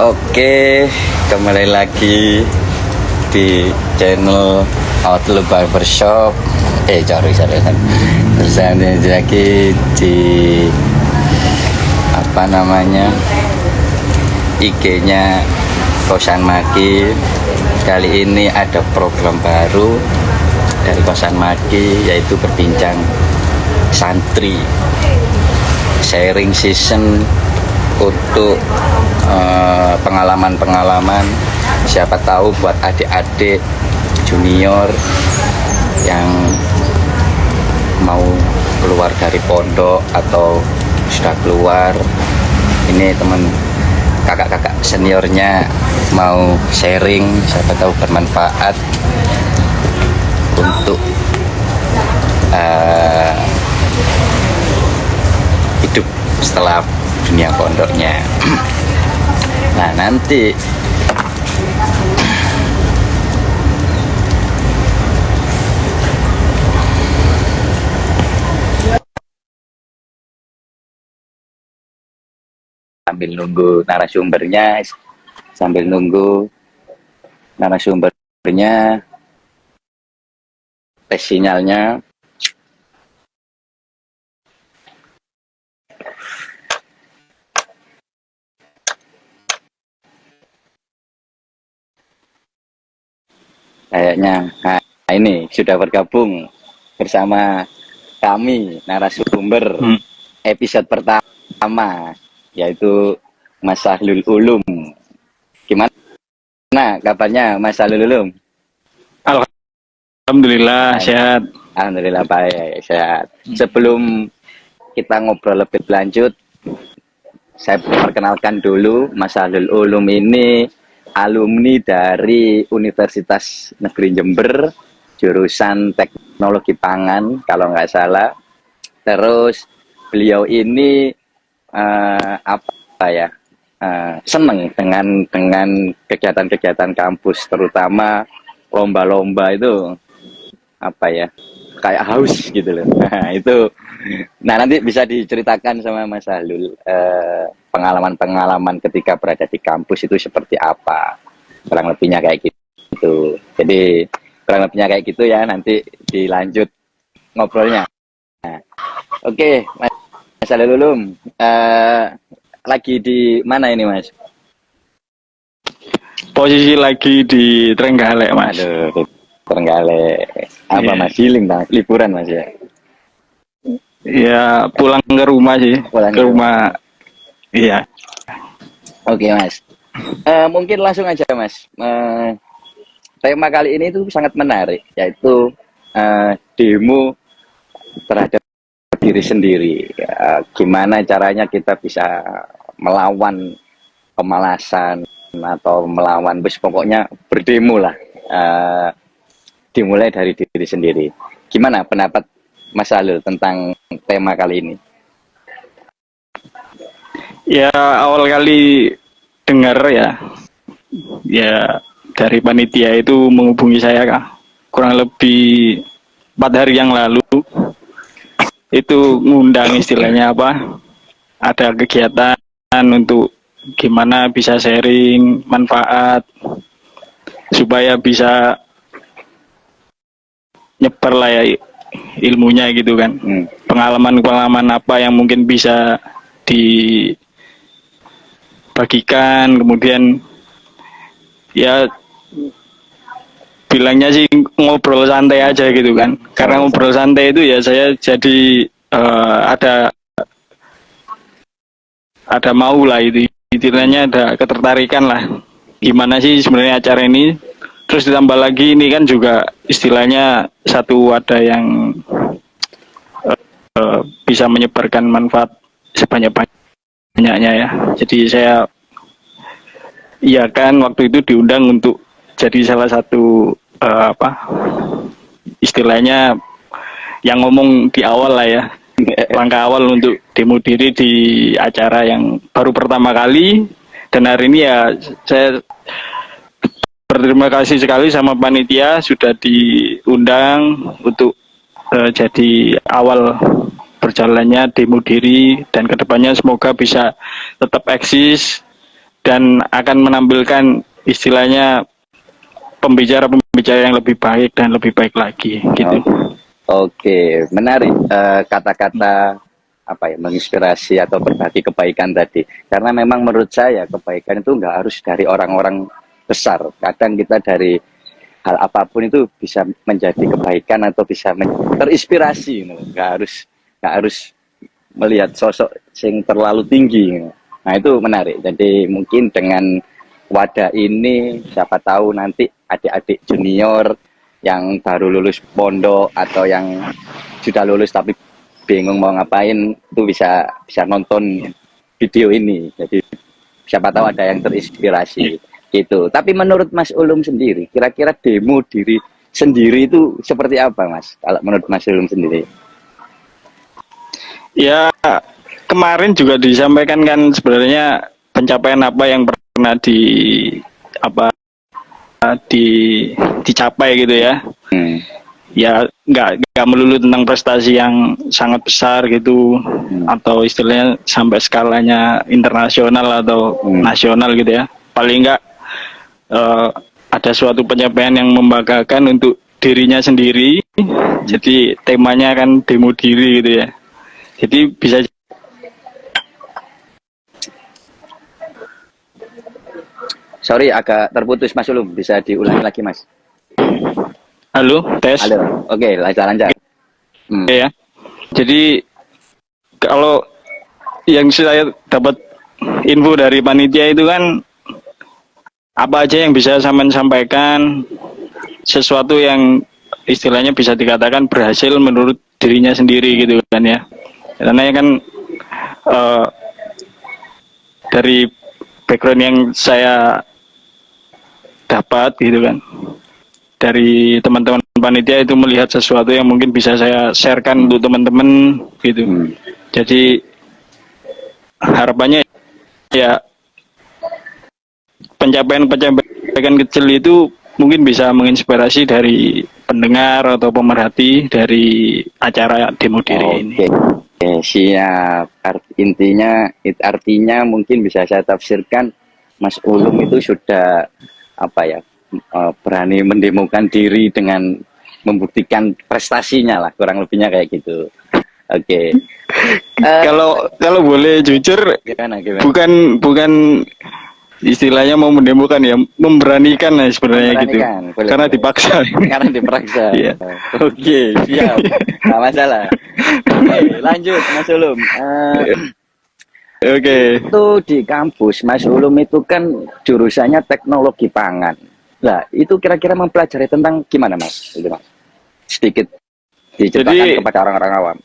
Oke, kembali lagi di channel Outlook Barbershop. Sorry. Terus lagi di apa namanya IG-nya Kosan Maki. Kali ini ada program baru dari Kosan Maki, yaitu berbincang santri, sharing season untuk pengalaman-pengalaman, siapa tahu buat adik-adik junior yang mau keluar dari pondok atau sudah keluar. Ini teman kakak-kakak seniornya mau sharing, siapa tahu bermanfaat untuk hidup setelah dunia pondoknya. Nah, nanti sambil nunggu narasumbernya tes sinyalnya. Kayaknya, nah ini sudah bergabung bersama kami narasumber episode pertama, yaitu Mas Sahlul Ulum. Gimana kabarnya Mas Sahlul Ulum? Alhamdulillah sehat. Alhamdulillah baik, sehat. Sebelum kita ngobrol lebih lanjut, saya perkenalkan dulu, Mas Sahlul Ulum ini alumni dari Universitas Negeri Jember, jurusan Teknologi Pangan kalau nggak salah. Terus beliau ini seneng dengan kegiatan-kegiatan kampus, terutama lomba-lomba itu kayak haus gitu loh. Nah nanti bisa diceritakan sama Mas Sahlul pengalaman-pengalaman ketika berada di kampus itu seperti apa, kurang lebihnya kayak gitu. Jadi kurang lebihnya kayak gitu ya, nanti dilanjut ngobrolnya. Nah, oke, Mas Sahlul Ulum, lagi di mana ini Mas? Posisi lagi di Trenggalek Mas. Aduh, Trenggalek. Apa Mas, healing liburan Mas ya? Ya pulang ke rumah sih. Ke rumah. Iya. Oke Mas. Mungkin langsung aja Mas. Tema kali ini itu sangat menarik, yaitu demo terhadap diri sendiri. Gimana caranya kita bisa melawan kemalasan atau melawan, pokoknya berdemo lah. Dimulai dari diri sendiri. Gimana pendapat Mas Sahlul tentang tema kali ini? Ya awal kali dengar ya dari panitia itu menghubungi saya kurang lebih 4 hari yang lalu. Itu ngundang istilahnya ada kegiatan untuk gimana bisa sharing manfaat supaya bisa nyebar lah ya ilmunya gitu kan. Pengalaman-pengalaman apa yang mungkin bisa dibagikan, kemudian ya bilangnya sih ngobrol santai aja gitu kan. Karena ngobrol santai itu ya saya jadi ada mau lah, itu istilahnya ada ketertarikan lah gimana sih sebenarnya acara ini. Terus ditambah lagi ini kan juga istilahnya satu ada yang bisa menyebarkan manfaat sebanyak-banyaknya ya. Jadi saya iya kan waktu itu diundang untuk jadi salah satu istilahnya yang ngomong di awal lah ya, langkah awal untuk demo diri di acara yang baru pertama kali. Dan hari ini ya saya berterima kasih sekali sama panitia sudah diundang untuk jadi awal berjalannya demo diri, dan kedepannya semoga bisa tetap eksis dan akan menampilkan istilahnya pembicara-pembicara yang lebih baik dan lebih baik lagi gitu. Oke, menarik kata-kata apa ya, menginspirasi atau berbagi kebaikan tadi. Karena memang menurut saya kebaikan itu nggak harus dari orang-orang besar. Kadang kita dari hal apapun itu bisa menjadi kebaikan atau bisa terinspirasi. Nggak harus melihat sosok yang terlalu tinggi. Nah itu menarik. Jadi mungkin dengan wadah ini siapa tahu nanti adik-adik junior yang baru lulus pondok atau yang sudah lulus tapi bingung mau ngapain itu bisa nonton video ini. Jadi siapa tahu ada yang terinspirasi gitu. Tapi menurut Mas Ulum sendiri, kira-kira demo diri sendiri itu seperti apa, Mas? Kalau menurut Mas Ulum sendiri? Ya, kemarin juga disampaikan kan sebenarnya pencapaian apa yang pernah dicapai gitu ya. Ya nggak melulu tentang prestasi yang sangat besar gitu, atau istilahnya sampai skalanya internasional atau nasional gitu ya. Paling nggak ada suatu pencapaian yang membanggakan untuk dirinya sendiri. Jadi temanya kan demo diri gitu ya. Jadi bisa. Sorry, agak terputus Mas Ulum. Bisa diulangi lagi, Mas? Halo, tes. Halo. Oke, lancar. Ya. Jadi kalau yang saya dapat info dari panitia itu kan apa aja yang bisa saya sampaikan, sesuatu yang istilahnya bisa dikatakan berhasil menurut dirinya sendiri gitu kan ya. Karena kan dari background yang saya dapat gitu kan, dari teman-teman panitia itu melihat sesuatu yang mungkin bisa saya sharekan untuk teman-teman gitu. Jadi harapannya ya pencapaian kecil itu mungkin bisa menginspirasi dari pendengar atau pemerhati dari acara demo diri ini. Oke, siap. Artinya mungkin bisa saya tafsirkan Mas Ulum itu sudah apa ya, berani mendemokan diri dengan membuktikan prestasinya lah, kurang lebihnya kayak gitu. Oke. Kalau boleh jujur, gimana? Bukan istilahnya mau mendemokan ya, memberanikan lah sebenarnya gitu. Boleh, karena dipaksa. Karena dipaksa. Iya. Oke, siap. Nggak masalah. Oke, lanjut Mas Ulum. Oke. Itu di kampus Mas Ulum itu kan jurusannya teknologi pangan. Nah, itu kira-kira mempelajari tentang gimana Mas? Sedikit diceritakan kepada orang-orang awam.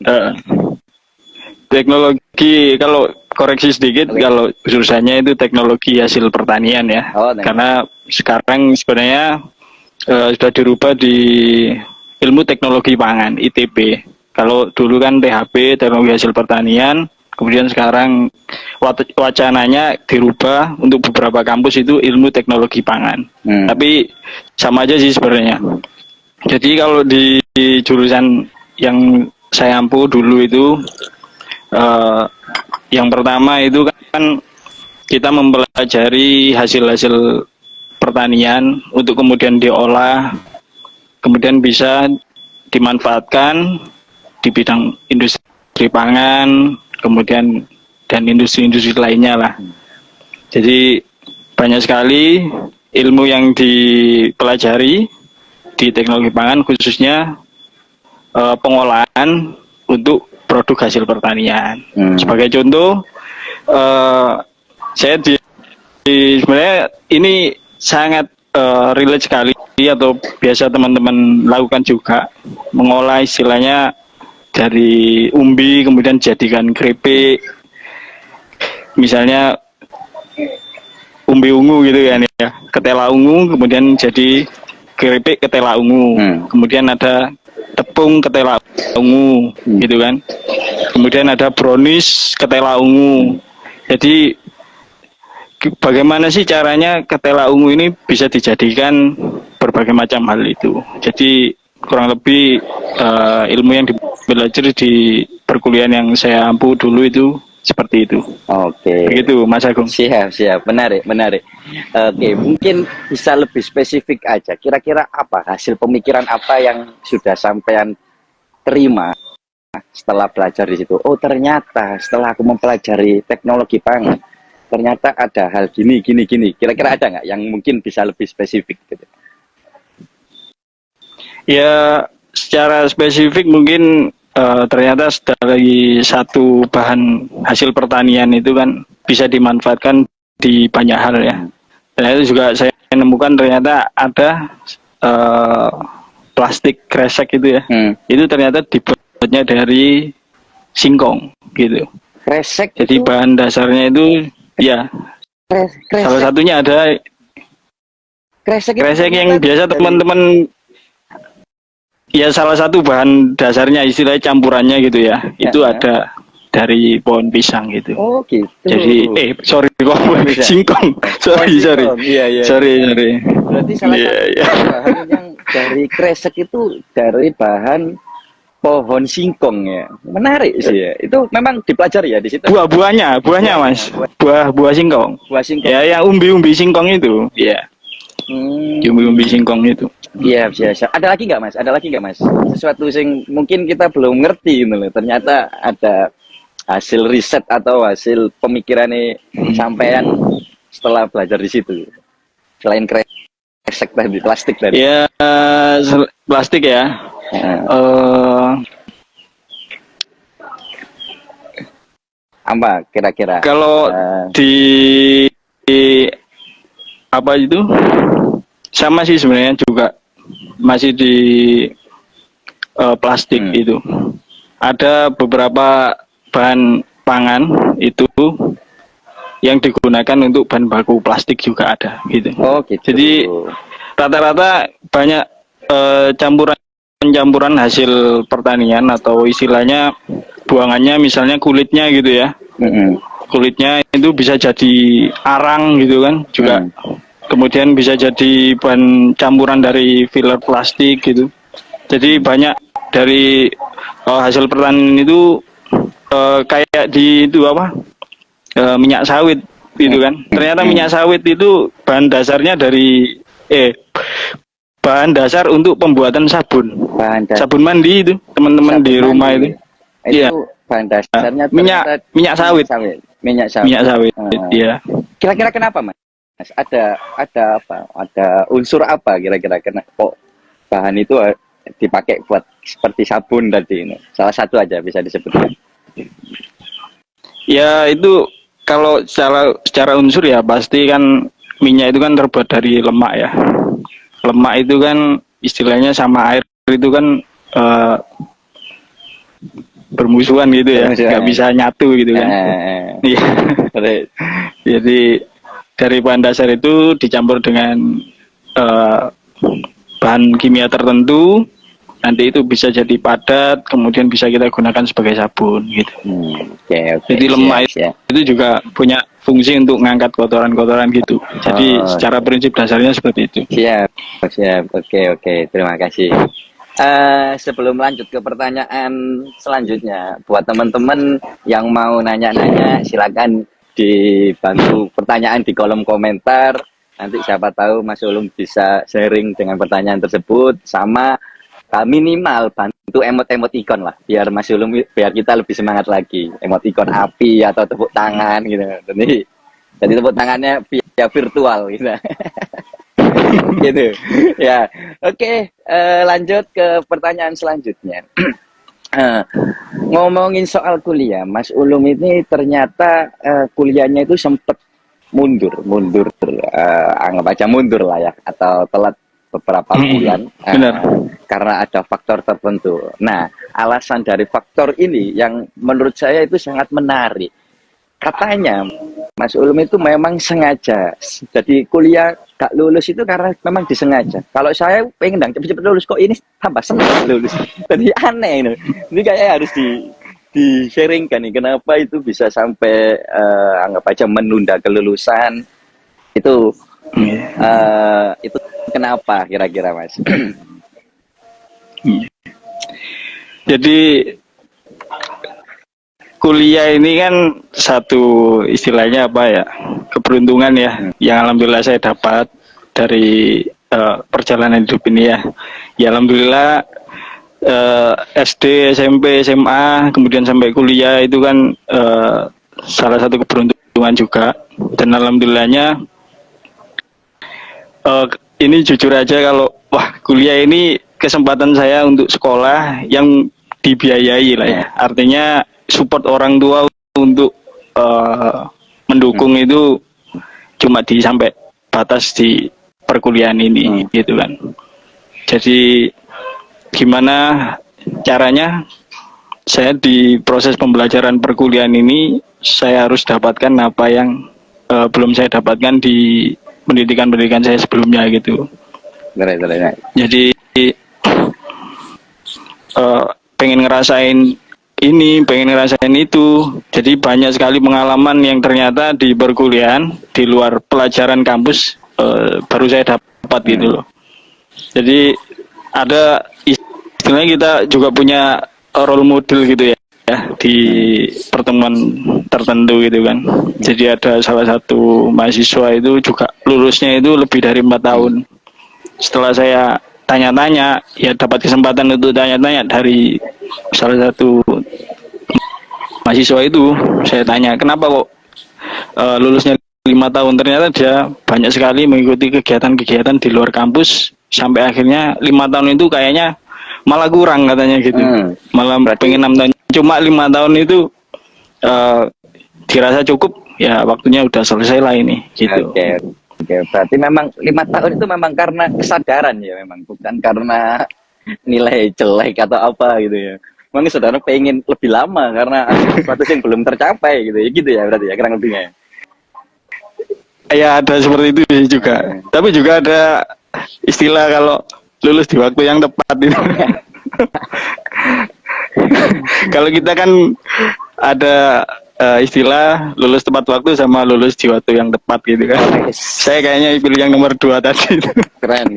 Teknologi, kalau koreksi sedikit, kalau jurusannya itu teknologi hasil pertanian ya. Karena sekarang sebenarnya sudah dirubah di ilmu teknologi pangan, ITP. Kalau dulu kan THP, teknologi hasil pertanian, kemudian sekarang wacananya dirubah untuk beberapa kampus itu ilmu teknologi pangan. Tapi sama aja sih sebenarnya. Jadi kalau di jurusan yang saya ampuh dulu itu, yang pertama itu kan kita mempelajari hasil-hasil pertanian untuk kemudian diolah, kemudian bisa dimanfaatkan di bidang industri pangan, kemudian dan industri-industri lainnya lah. Jadi banyak sekali ilmu yang dipelajari di teknologi pangan, khususnya pengolahan untuk produk hasil pertanian. Sebagai contoh, saya sebenarnya ini sangat relate sekali atau biasa teman-teman lakukan juga, mengolah istilahnya dari umbi kemudian jadikan keripik, misalnya umbi ungu gitu kan ya, ketela ungu kemudian jadi keripik ketela ungu, kemudian ada tepung ketela ungu gitu kan, kemudian ada brownies ketela ungu. Jadi bagaimana sih caranya ketela ungu ini bisa dijadikan berbagai macam hal itu. Jadi kurang lebih ilmu yang dipelajari di perkuliahan yang saya ampuh dulu itu seperti itu. Oke. Begitu Mas Agung. Siap, siap. Menarik, menarik. Oke, mungkin bisa lebih spesifik aja. Kira-kira apa hasil pemikiran apa yang sudah sampean terima setelah belajar di situ? Oh, ternyata setelah aku mempelajari teknologi pangan, ternyata ada hal gini, gini, gini. Kira-kira ada nggak yang mungkin bisa lebih spesifik gitu? Ya, secara spesifik mungkin ternyata dari satu bahan hasil pertanian itu kan bisa dimanfaatkan di banyak hal ya. Dan itu juga saya menemukan ternyata ada plastik kresek itu ya. Itu ternyata dibuatnya dari singkong gitu. Kresek Jadi itu, bahan dasarnya itu ya salah kresek, satunya ada kresek itu kresek yang ternyata biasa dari, teman-teman. Ya salah satu bahan dasarnya istilahnya campurannya gitu ya. Itu ya. ada dari pohon pisang gitu. Oh gitu. Jadi sorry kok Bisa. singkong. Oh, Sorry. singkong. Iya, iya. Sorry. Berarti salah Iya, satu iya. bahan yang dari kresek itu dari bahan pohon singkong ya. Menarik sih ya. Itu memang dipelajari ya di situ. Buahnya Mas. Buah singkong. Buah singkong. Ya yang umbi-umbi singkong itu. Iya. Umbi-umbi singkong itu. Iya, biasa. Ada lagi nggak Mas? Ada lagi nggak Mas? Sesuatu yang mungkin kita belum ngerti gitu loh. Ternyata ada hasil riset atau hasil pemikiran sampean setelah belajar di situ. Selain kresek tadi, plastik tadi. Ya plastik ya. Apa kira-kira? Kalau di apa itu sama sih sebenarnya juga masih di plastik itu. Ada beberapa bahan pangan itu yang digunakan untuk bahan baku plastik juga ada gitu. Oh gitu. Jadi rata-rata banyak campuran hasil pertanian atau istilahnya buangannya misalnya kulitnya gitu ya. Kulitnya itu bisa jadi arang gitu kan juga. Kemudian bisa jadi bahan campuran dari filler plastik gitu. Jadi banyak dari hasil pertanian itu kayak di itu apa minyak sawit gitu kan. Ternyata minyak sawit itu bahan dasarnya dari bahan dasar untuk pembuatan sabun. Sabun mandi itu teman-teman di rumah itu. Iya. Bahan dasarnya minyak sawit. Minyak sawit. Iya. Kira-kira kenapa Mas? Ada apa? Ada unsur apa kira-kira kok bahan itu dipakai buat seperti sabun tadi ini? Salah satu aja bisa disebutkan. Ya itu kalau secara unsur ya pasti kan minyak itu kan terbuat dari lemak ya. Lemak itu kan istilahnya sama air itu kan bermusuhan gitu ya, nggak bisa nyatu gitu kan. Iya. Jadi dari bahan dasar itu dicampur dengan bahan kimia tertentu, nanti itu bisa jadi padat, kemudian bisa kita gunakan sebagai sabun gitu. Jadi lemak itu juga punya fungsi untuk mengangkat kotoran-kotoran gitu. Jadi secara prinsip dasarnya seperti itu. Siap. Oke. Terima kasih. Sebelum lanjut ke pertanyaan selanjutnya, buat teman-teman yang mau nanya-nanya, silakan dibantu pertanyaan di kolom komentar. Nanti siapa tahu Mas Ulum bisa sharing dengan pertanyaan tersebut, sama minimal bantu emot-emot ikon lah, biar Mas Ulum, biar kita lebih semangat lagi. Emot ikon api atau tepuk tangan gitu. Jadi tepuk tangannya via virtual gitu. Gitu ya. Oke, lanjut ke pertanyaan selanjutnya. Ngomongin soal kuliah, Mas Ulum ini ternyata kuliahnya itu sempat mundur, anggap aja mundur lah ya, atau telat beberapa bulan karena ada faktor tertentu. Nah, alasan dari faktor ini yang menurut saya itu sangat menarik. Katanya Mas Ulum itu memang sengaja, jadi kuliah gak lulus itu karena memang disengaja. Kalau saya pengen cepet-cepet lulus, kok ini tambah senang lulus. Jadi aneh ini. Ini kayak harus di-sharingkan nih, kenapa itu bisa sampai anggap aja menunda kelulusan. Itu kenapa kira-kira Mas? Jadi kuliah ini kan satu istilahnya apa ya, keberuntungan ya, yang alhamdulillah saya dapat dari perjalanan hidup ini ya. Ya alhamdulillah SD, SMP, SMA, kemudian sampai kuliah itu kan salah satu keberuntungan juga. Dan alhamdulillahnya ini jujur aja kalau wah kuliah ini kesempatan saya untuk sekolah yang dibiayai lah ya. Artinya support orang tua untuk mendukung itu cuma di sampai batas di perkuliahan ini gitu kan. Jadi gimana caranya saya di proses pembelajaran perkuliahan ini saya harus dapatkan apa yang belum saya dapatkan di pendidikan saya sebelumnya gitu. Jadi pengen ngerasain ini, pengen ngerasain itu. Jadi banyak sekali pengalaman yang ternyata di perkuliahan di luar pelajaran kampus baru saya dapat gitu loh. Jadi ada istilahnya kita juga punya role model gitu ya di pertemuan tertentu gitu kan. Jadi ada salah satu mahasiswa itu juga lulusnya itu lebih dari 4 tahun. Setelah saya tanya-tanya, ya dapat kesempatan untuk tanya-tanya dari salah satu mahasiswa itu, saya tanya kenapa kok lulusnya 5 tahun. Ternyata dia banyak sekali mengikuti kegiatan-kegiatan di luar kampus sampai akhirnya 5 tahun itu kayaknya malah kurang katanya gitu. Malah pengen 6 tahun. Cuma 5 tahun itu dirasa cukup, ya waktunya udah selesai lah ini gitu. Oke, berarti memang 5 tahun itu memang karena kesadaran ya, memang bukan karena nilai jelek atau apa gitu ya. Memang saudara pengen lebih lama karena ada sesuatu yang belum tercapai gitu ya berarti ya kurang lebihnya. Ya ada seperti itu juga. Tapi juga ada istilah kalau lulus di waktu yang tepat itu. Kalau kita kan ada istilah lulus tepat waktu sama lulus di waktu yang tepat gitu kan. Saya kayaknya pilih yang nomor 2 tadi. Keren.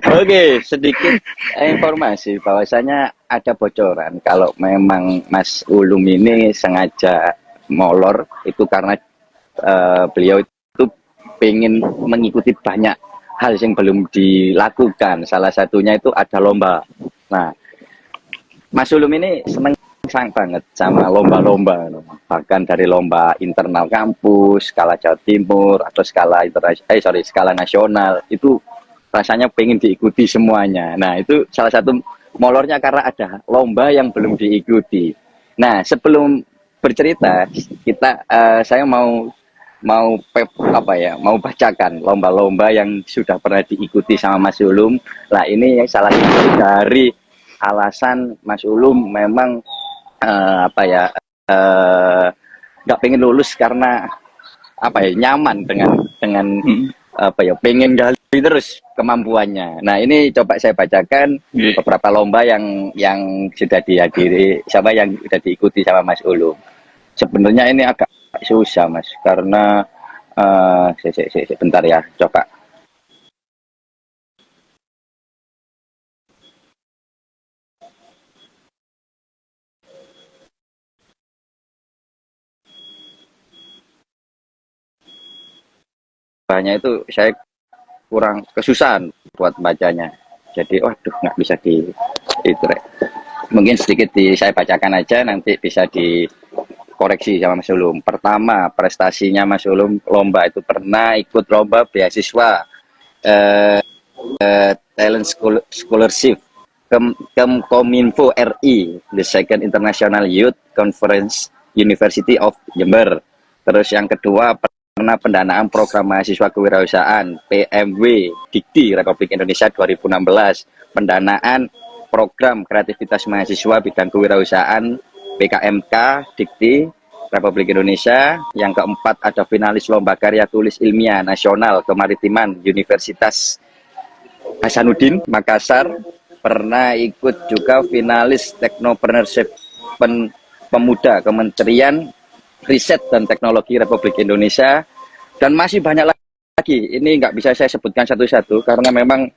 Oke, sedikit informasi bahwasanya ada bocoran kalau memang Mas Ulum ini sengaja molor itu karena beliau itu pengen mengikuti banyak hal yang belum dilakukan. Salah satunya itu ada lomba. Nah, Mas Ulum ini seneng banget sama lomba-lomba, bahkan dari lomba internal kampus, skala Jawa Timur atau skala skala nasional itu rasanya pengen diikuti semuanya. Nah itu salah satu molornya karena ada lomba yang belum diikuti. Nah sebelum bercerita saya mau bacakan lomba-lomba yang sudah pernah diikuti sama Mas Ulum. Nah ini salah satu dari alasan Mas Ulum memang nggak pengen lulus karena nyaman dengan pengen gali terus kemampuannya. Nah ini coba saya bacakan beberapa lomba yang sudah dihadiri yang sudah diikuti sama Mas Ulum. Sebenarnya ini agak susah Mas karena bentar ya, coba. Banyak itu saya kurang kesusahan buat bacanya. Jadi waduh nggak bisa mungkin sedikit saya bacakan aja, nanti bisa dikoreksi sama Mas Ulum. Pertama, prestasinya Mas Ulum lomba itu pernah ikut lomba beasiswa talent scholarship Kominfo RI, the second International Youth Conference University of Jember. Terus yang kedua pernah pendanaan program mahasiswa kewirausahaan PMW Dikti Republik Indonesia 2016, pendanaan program kreativitas mahasiswa bidang kewirausahaan PKMK Dikti Republik Indonesia. Yang keempat ada finalis lomba karya tulis ilmiah nasional kemaritiman Universitas Hasanuddin Makassar, pernah ikut juga finalis Technopreneurship Pemuda Kementerian Riset dan Teknologi Republik Indonesia, dan masih banyak lagi. Ini nggak bisa saya sebutkan satu-satu karena memang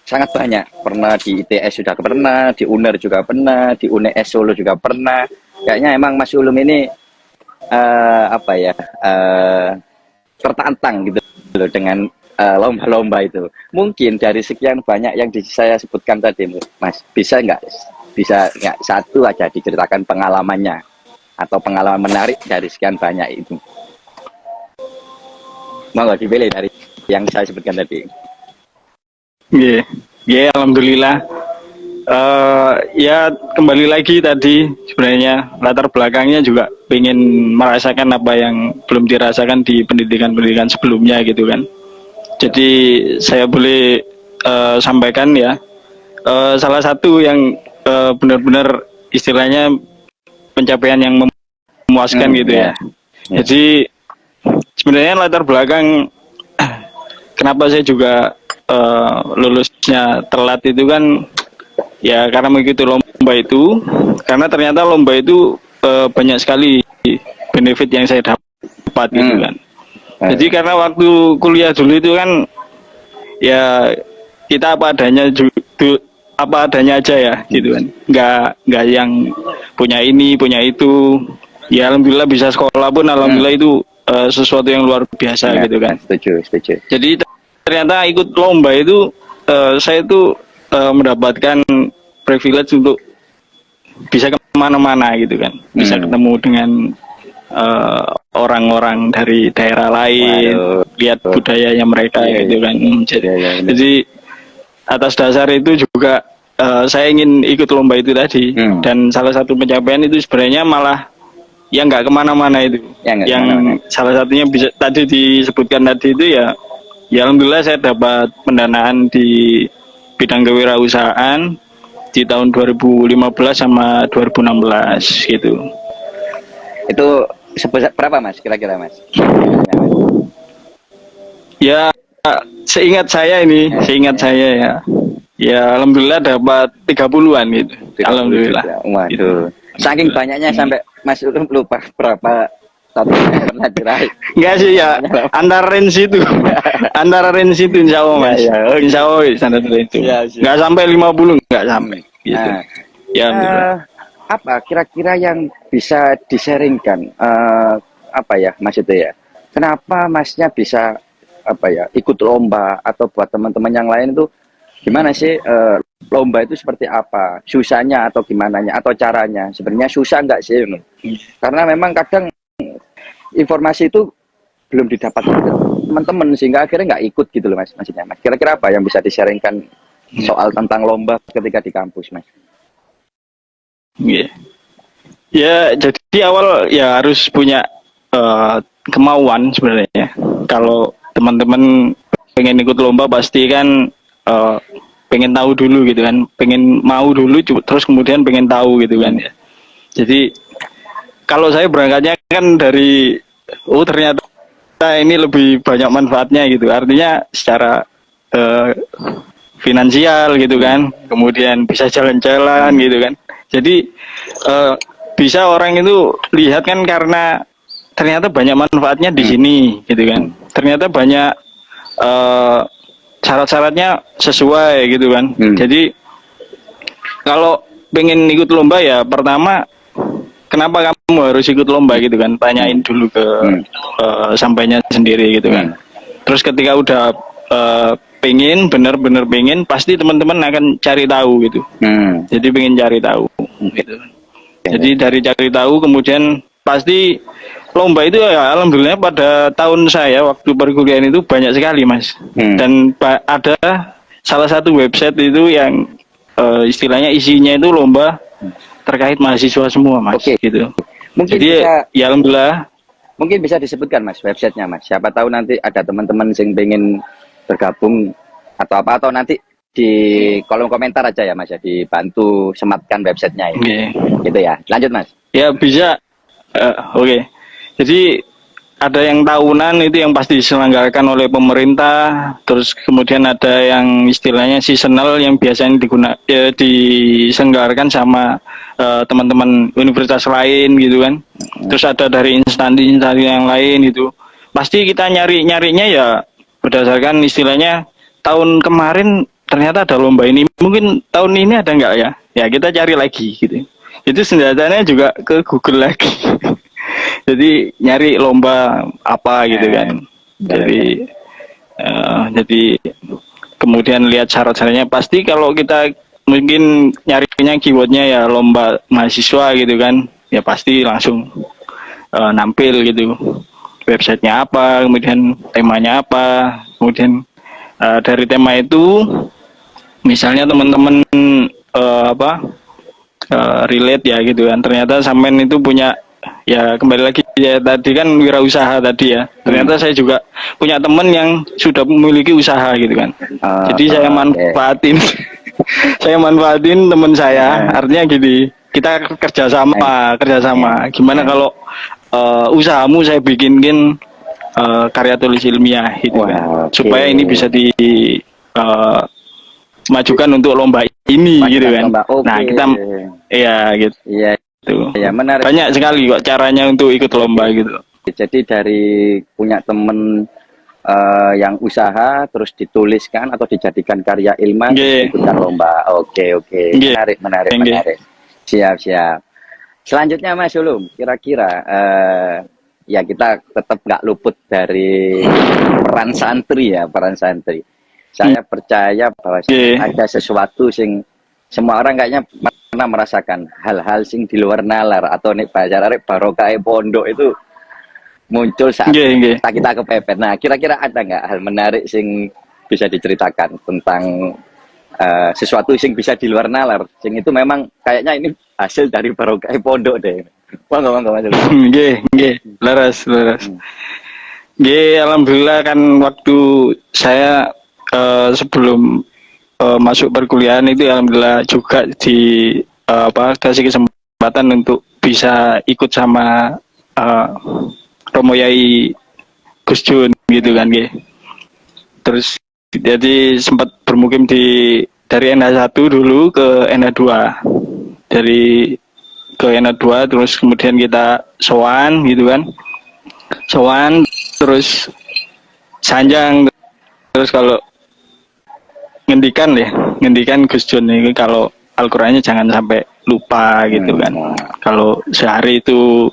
sangat banyak. Pernah di ITS sudah pernah, di UNER juga pernah, di UNES Solo juga pernah. Kayaknya emang Mas Ulum ini apa ya, tertantang gitu loh dengan lomba-lomba itu. Mungkin dari sekian banyak yang saya sebutkan tadi, Mas, bisa nggak satu aja diceritakan pengalamannya atau pengalaman menarik dari sekian banyak itu? Mau nggak dipilih dari yang saya sebutkan tadi? Iya, yeah, alhamdulillah. Ya kembali lagi tadi sebenarnya latar belakangnya juga pengen merasakan apa yang belum dirasakan di pendidikan-pendidikan sebelumnya gitu kan. Jadi saya boleh sampaikan ya, salah satu yang benar-benar istilahnya pencapaian yang memuaskan gitu ya. Jadi sebenarnya latar belakang kenapa saya juga lulusnya telat itu kan ya karena mengikuti lomba itu, karena ternyata lomba itu banyak sekali benefit yang saya dapat gitu kan. Jadi karena waktu kuliah dulu itu kan ya kita apa adanya aja ya gitu kan, nggak yang punya ini punya itu. Ya alhamdulillah bisa sekolah pun alhamdulillah itu sesuatu yang luar biasa Ya, gitu kan. setuju. Jadi ternyata ikut lomba itu saya itu mendapatkan privilege untuk bisa kemana-mana gitu kan, bisa ketemu dengan orang-orang dari daerah lain. Waduh. Lihat budayanya mereka gitu kan. Jadi atas dasar itu juga saya ingin ikut lomba itu tadi. Dan salah satu pencapaian itu sebenarnya malah yang nggak kemana-mana itu, yang salah satunya bisa tadi disebutkan tadi itu ya alhamdulillah saya dapat pendanaan di bidang kewirausahaan di tahun 2015 sama 2016 gitu. Itu sebesar berapa Mas kira-kira Mas? Ya seingat saya ya alhamdulillah dapat 30-an gitu. Alhamdulillah. Waduh. Gitu. Saking banyaknya sampai Mas Ulum lupa berapa satu pernah diraih. Enggak sih ya, antara range itu insya Allah Mas. Insya Allah standar itu. Enggak sampai 50, enggak sampai. Gitu. Nah, ya apa kira-kira yang bisa disaringkan apa ya Mas itu ya? Kenapa Masnya bisa apa ya ikut lomba atau buat teman-teman yang lain itu gimana sih lomba itu seperti apa? Susahnya atau gimana atau caranya? Sebenarnya susah nggak sih? Karena memang kadang informasi itu belum didapat teman-teman sehingga akhirnya nggak ikut gitu loh Mas. Maksudnya Mas. Kira-kira apa yang bisa disaringkan soal tentang lomba ketika di kampus Mas? Yeah. Ya jadi awal ya harus punya kemauan sebenarnya. Kalau teman-teman pengen ikut lomba pasti kan pengen tahu dulu gitu kan, pengen mau dulu terus kemudian pengen tahu gitu kan ya. Jadi kalau saya berangkatnya kan dari ternyata ini lebih banyak manfaatnya gitu, artinya secara finansial gitu kan, kemudian bisa jalan-jalan gitu kan. Jadi bisa orang itu lihat kan karena ternyata banyak manfaatnya di sini gitu kan, ternyata banyak syarat-syaratnya sesuai gitu kan. Jadi kalau pengen ikut lomba ya pertama kenapa kamu harus ikut lomba gitu kan, tanyain dulu ke sampainya sendiri gitu kan. Terus ketika udah pengen bener-bener pengen pasti teman-teman akan cari tahu gitu. Jadi pengen cari tahu gitu. Jadi dari cari tahu kemudian pasti lomba itu ya alhamdulillah pada tahun saya waktu perkuliahan itu banyak sekali Mas. Dan ada salah satu website itu yang istilahnya isinya itu lomba terkait mahasiswa semua Mas. Gitu. Mungkin jadi bisa, ya alhamdulillah. Mungkin bisa disebutkan Mas websitenya Mas. Siapa tahu nanti ada teman-teman yang pengen bergabung atau apa, atau nanti di kolom komentar aja ya Mas ya, dibantu sematkan websitenya ya. Gitu ya. Lanjut Mas. Ya bisa. Oke. Jadi ada yang tahunan itu yang pasti diselenggarakan oleh pemerintah, terus kemudian ada yang istilahnya seasonal yang biasanya diselenggarakan sama teman-teman universitas lain gitu kan. Terus ada dari instansi yang lain itu. Pasti kita nyarinya ya berdasarkan istilahnya tahun kemarin ternyata ada lomba ini, mungkin tahun ini ada nggak ya? Ya kita cari lagi gitu. Itu senjatanya juga ke Google lagi. Jadi nyari lomba apa gitu kan. Jadi kemudian lihat syarat-syaratnya. Pasti kalau kita mungkin nyarinya keywordnya ya lomba mahasiswa gitu kan, ya pasti langsung nampil gitu. Websitenya apa, kemudian temanya apa, kemudian dari tema itu misalnya teman-teman relate ya gitu kan, ternyata sampean itu punya, ya kembali lagi ya tadi kan wirausaha tadi ya, ternyata saya juga punya teman yang sudah memiliki usaha gitu kan, jadi saya manfaatin saya manfaatin teman saya, artinya gini, kita kerjasama gimana kalau usahamu saya bikinkin karya tulis ilmiah gitu kan, supaya ini bisa di majukan untuk lomba ini gitu kan. Nah kita ya gitu. Iya, ya menarik. Banyak sekali kok caranya untuk ikut lomba gitu. Jadi dari punya temen yang usaha terus dituliskan atau dijadikan karya ilmiah ikutkan lomba. Oke. Menarik. Siap. Selanjutnya Mas Ulum, kira-kira ya kita tetap nggak luput dari peran santri. Saya percaya bahwa ada sesuatu sing semua orang kayaknya pernah merasakan hal-hal sing di luar nalar atau nek bahasa arek barokah pondok itu muncul saat kita kepepet. Nah, kira-kira ada nggak hal menarik sing bisa diceritakan tentang sesuatu sing bisa di luar nalar, sing itu memang kayaknya ini hasil dari barokah pondok deh. Monggo Mas. Nggih, leres. Alhamdulillah kan waktu saya sebelum masuk perkuliahan itu alhamdulillah juga kasih kesempatan untuk bisa ikut sama Romo Yai Gus Jun gitu kan Terus jadi sempat bermukim dari NH1 dulu ke NH2. Dari ke NH2 terus kemudian kita sowan gitu kan. Sowan terus sanjang, terus kalau ngendikan Gus Jun ini kalau Al-Qur'annya jangan sampai lupa gitu kan. Kalau sehari itu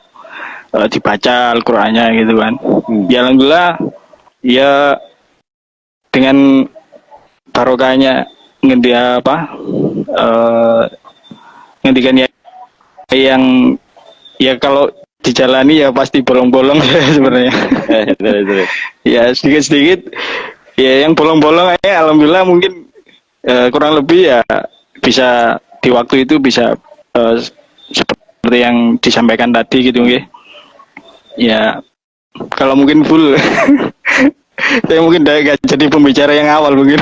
dibaca Al-Qur'annya gitu kan. Ya alhamdulillah ya dengan barokahnya ngendikan yang ya kalau dijalani ya pasti bolong-bolong sebenarnya. Ya sedikit-sedikit ya yang bolong-bolong alhamdulillah mungkin kurang lebih ya bisa di waktu itu bisa seperti yang disampaikan tadi gitu ya kalau mungkin full saya mungkin gak jadi pembicara yang awal mungkin.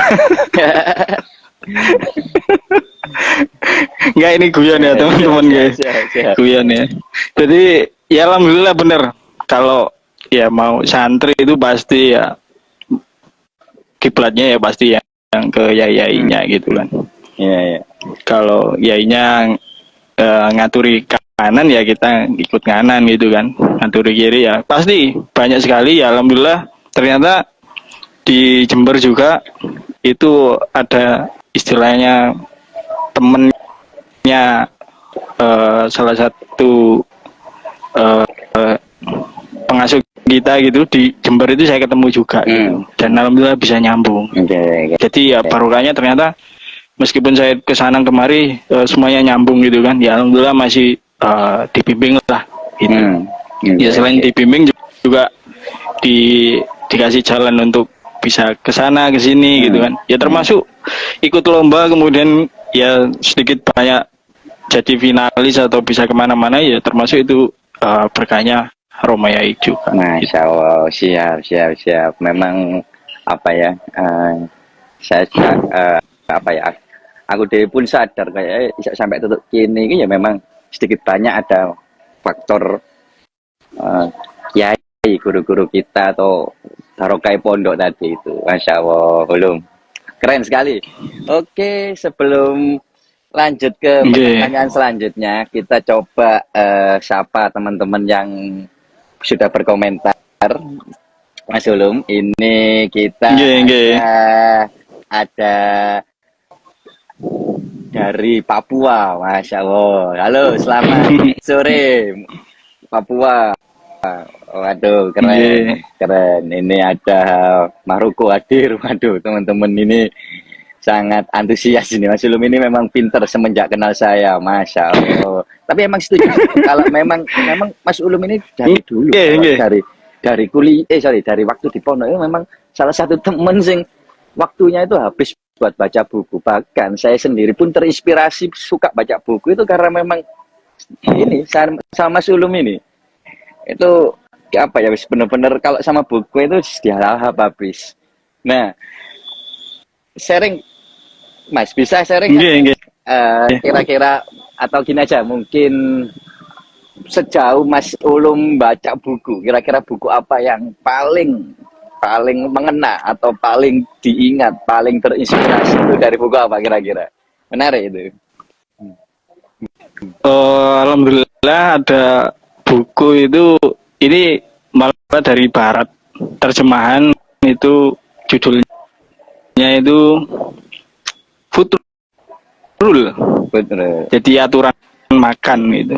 Enggak, ini guyon ya teman-teman guyon ya. Jadi ya alhamdulillah bener kalau ya mau santri itu pasti ya kiblatnya ya pasti yang ke yai-yainya gitu kan. Iya. Kalau yainya ngaturi kanan ya kita ikut kanan gitu kan. Ngaturi kiri ya pasti banyak sekali ya alhamdulillah. Ternyata di Jember juga itu ada istilahnya temennya salah satu pengasuh kita gitu di Jember itu saya ketemu juga gitu. Dan alhamdulillah bisa nyambung. Jadi ya barokahnya ternyata meskipun saya kesana kemari semuanya nyambung gitu kan. Ya alhamdulillah masih dibimbing lah gitu. Ya selain dibimbing juga dikasih jalan untuk bisa ke sana ke sini gitu kan. Ya termasuk ikut lomba kemudian ya sedikit banyak jadi finalis atau bisa kemana-mana ya termasuk itu berkahnya Romo Yai juga. Masya Allah, siap. Memang apa ya? Saya aku dewi pun sadar kayak sampai tutup kini ini ya memang sedikit banyak ada faktor guru-guru kita atau barokah pondok tadi itu. Masya Allah, belum keren sekali. Oke, sebelum lanjut ke pertanyaan selanjutnya, kita coba sapa teman-teman yang sudah berkomentar. Mas Ulum, ini kita ada dari Papua, Masya Allah. Halo, selamat sore Papua. Waduh, keren, keren. Ini ada Maruko hadir. Waduh, teman-teman ini sangat antusias ini. Mas Ulum ini memang pinter semenjak kenal saya, Masya Allah. Tapi emang setuju kalau memang Mas Ulum ini dari dulu, dari dari waktu di pondok itu memang salah satu temen sing waktunya itu habis buat baca buku. Bahkan saya sendiri pun terinspirasi suka baca buku itu karena memang ini sama Mas Ulum ini. Itu apa ya, bener-bener kalau sama buku itu dia habis. Nah, sharing Mas, bisa sharing kira-kira atau gini aja, mungkin sejauh Mas Ulum baca buku, kira-kira buku apa yang paling mengena atau paling diingat, paling terinspirasi itu dari buku apa kira-kira? Menarik itu. Alhamdulillah ada buku itu, ini malah dari barat, terjemahan itu judulnya itu Food Rule. Jadi aturan makan itu.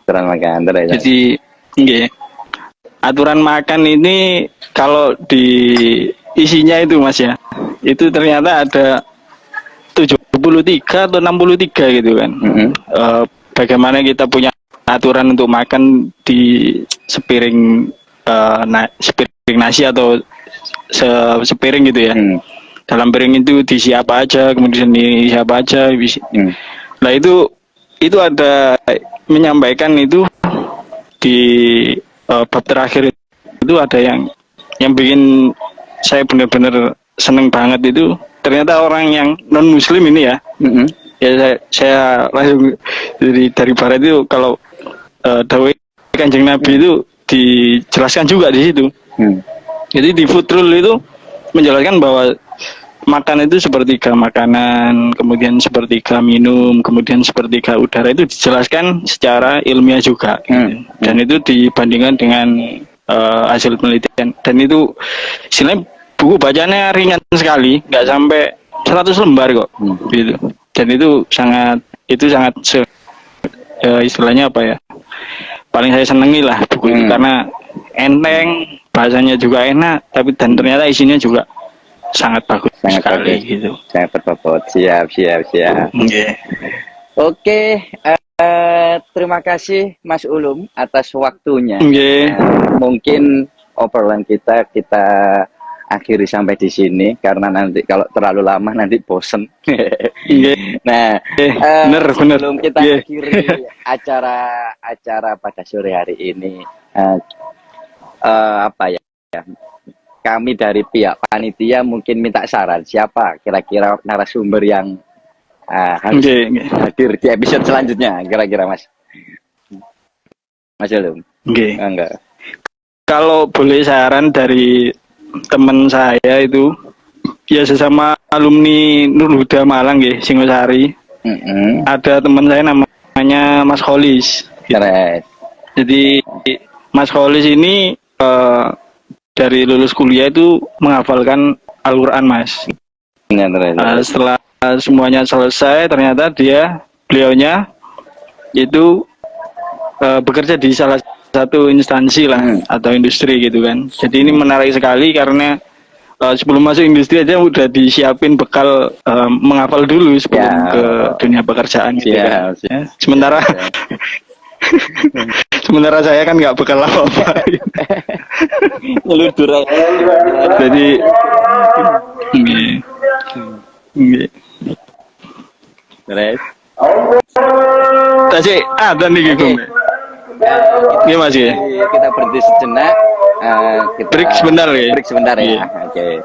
Aturan makan. Jadi aturan makan ini kalau di isinya itu Mas ya, itu ternyata ada 73 atau 63 gitu kan. Bagaimana kita punya aturan untuk makan di sepiring sepiring nasi atau sepiring gitu ya. Dalam piring itu diisi apa aja, kemudian diisi apa aja. Nah itu ada menyampaikan itu di bab terakhir itu ada yang bikin saya benar-benar seneng banget itu, ternyata orang yang non muslim ini ya. Ya saya langsung dari barat itu kalau dawai Kanjeng Nabi itu dijelaskan juga di situ. Jadi di Food Rule itu menjelaskan bahwa makan itu sepertiga makanan, kemudian sepertiga minum, kemudian sepertiga udara, itu dijelaskan secara ilmiah juga. Dan itu dibandingkan dengan hasil penelitian. Dan itu istilahnya buku bacanya ringan sekali, nggak sampai 100 lembar kok. Gitu. Dan itu sangat istilahnya apa ya? Paling saya senengi lah buku itu karena enteng, bahasanya juga enak, tapi dan ternyata isinya juga sangat bagus sekali gitu. Sangat berbobot. Siap. Oke, terima kasih Mas Ulum atas waktunya. Mungkin obrolan kita akhiri sampai di sini karena nanti kalau terlalu lama nanti bosen. Nah, sebelum kita akhiri acara pada sore hari ini, apa ya? Kami dari pihak panitia mungkin minta saran siapa kira-kira narasumber yang harus hadir di episode selanjutnya, kira-kira Mas Ulum. Enggak. Kalau boleh saran dari teman saya itu, ya sesama alumni Nur Huda Malang Singosari. Ada teman saya namanya Mas Kholis. Jadi Mas Kholis ini dari lulus kuliah itu menghafalkan Al-Quran Mas. Setelah semuanya selesai, ternyata beliaunya itu bekerja di salah satu instansi lah atau industri gitu kan. Jadi ini menarik sekali karena sebelum masuk industri aja udah disiapin bekal menghafal dulu sebelum ke dunia pekerjaan gitu kan. Sementara saya kan nggak bekal apa-apa. Ngeludur. Jadi Tadi ada nih gitu. Gimana sih? Kita berhenti sejenak. Break sebentar ya. Break sebentar ya. Oke.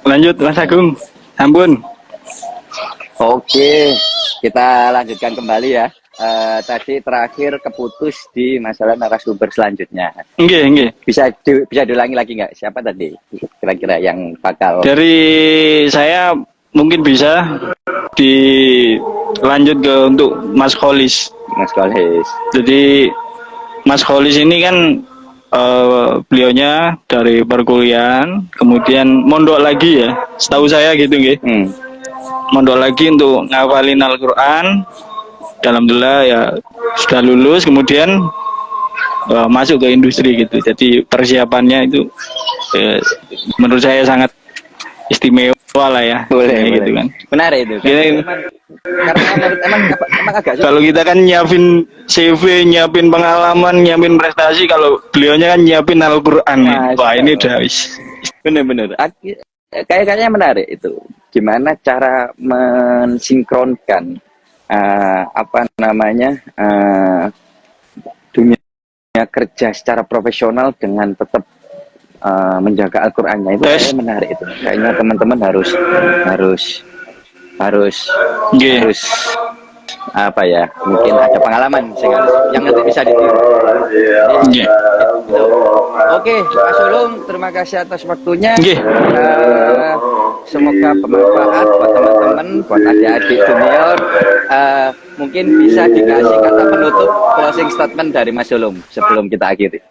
Lanjut Mas Agung, ampun. Oke, kita lanjutkan kembali ya. Tadi terakhir keputus di masalah narasumber selanjutnya. Nggih. Bisa diulangi lagi nggak? Siapa tadi kira-kira yang bakal? Dari saya mungkin bisa dilanjut ke untuk Mas Kholis. Mas Kolis. Jadi Mas Kholis ini kan beliaunya dari perkuliahan, kemudian mondok lagi ya, setahu saya gitu nggih. Mondok lagi untuk ngafalin Al-Quran. Alhamdulillah ya sudah lulus, kemudian masuk ke industri gitu. Jadi persiapannya itu menurut saya sangat istimewa lah ya. Boleh. Gitu kan. Menarik itu. Karena Emang agak kalau kita kan nyiapin CV, nyiapin pengalaman, nyiapin prestasi, kalau beliaunya kan nyiapin Al-Quran. Wah ini udah bener. Kayaknya menarik itu. Gimana cara mensinkronkan dunia kerja secara profesional dengan tetap menjaga Al-Qur'annya itu kayaknya menarik itu. Kayaknya teman-teman harus apa ya, mungkin ada pengalaman yang nanti bisa ditiru. Oke, Mas Ulum, terima kasih atas waktunya. Semoga bermanfaat buat teman-teman, buat adik-adik junior. Mungkin bisa dikasih kata penutup, closing statement dari Mas Ulum sebelum kita akhiri.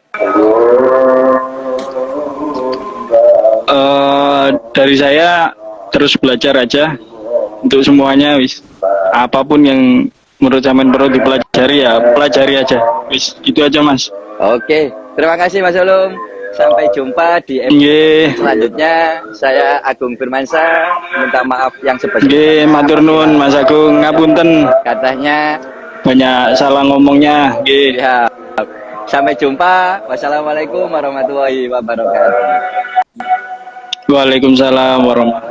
Dari saya terus belajar aja untuk semuanya, wis. Apapun yang menurut zaman perlu dipelajari ya pelajari aja, wis. Itu aja Mas. Oke, terima kasih Mas Ulum. Sampai jumpa di episode selanjutnya. Saya Agung Firmansyah, minta maaf yang sebesar-besarnya. Matur nuwun Mas Agung, ngapunten. Katanya banyak salah ngomongnya. Ya. Sampai jumpa. Wassalamualaikum warahmatullahi wabarakatuh. Waalaikumsalam warahmatullahi wabarakatuh.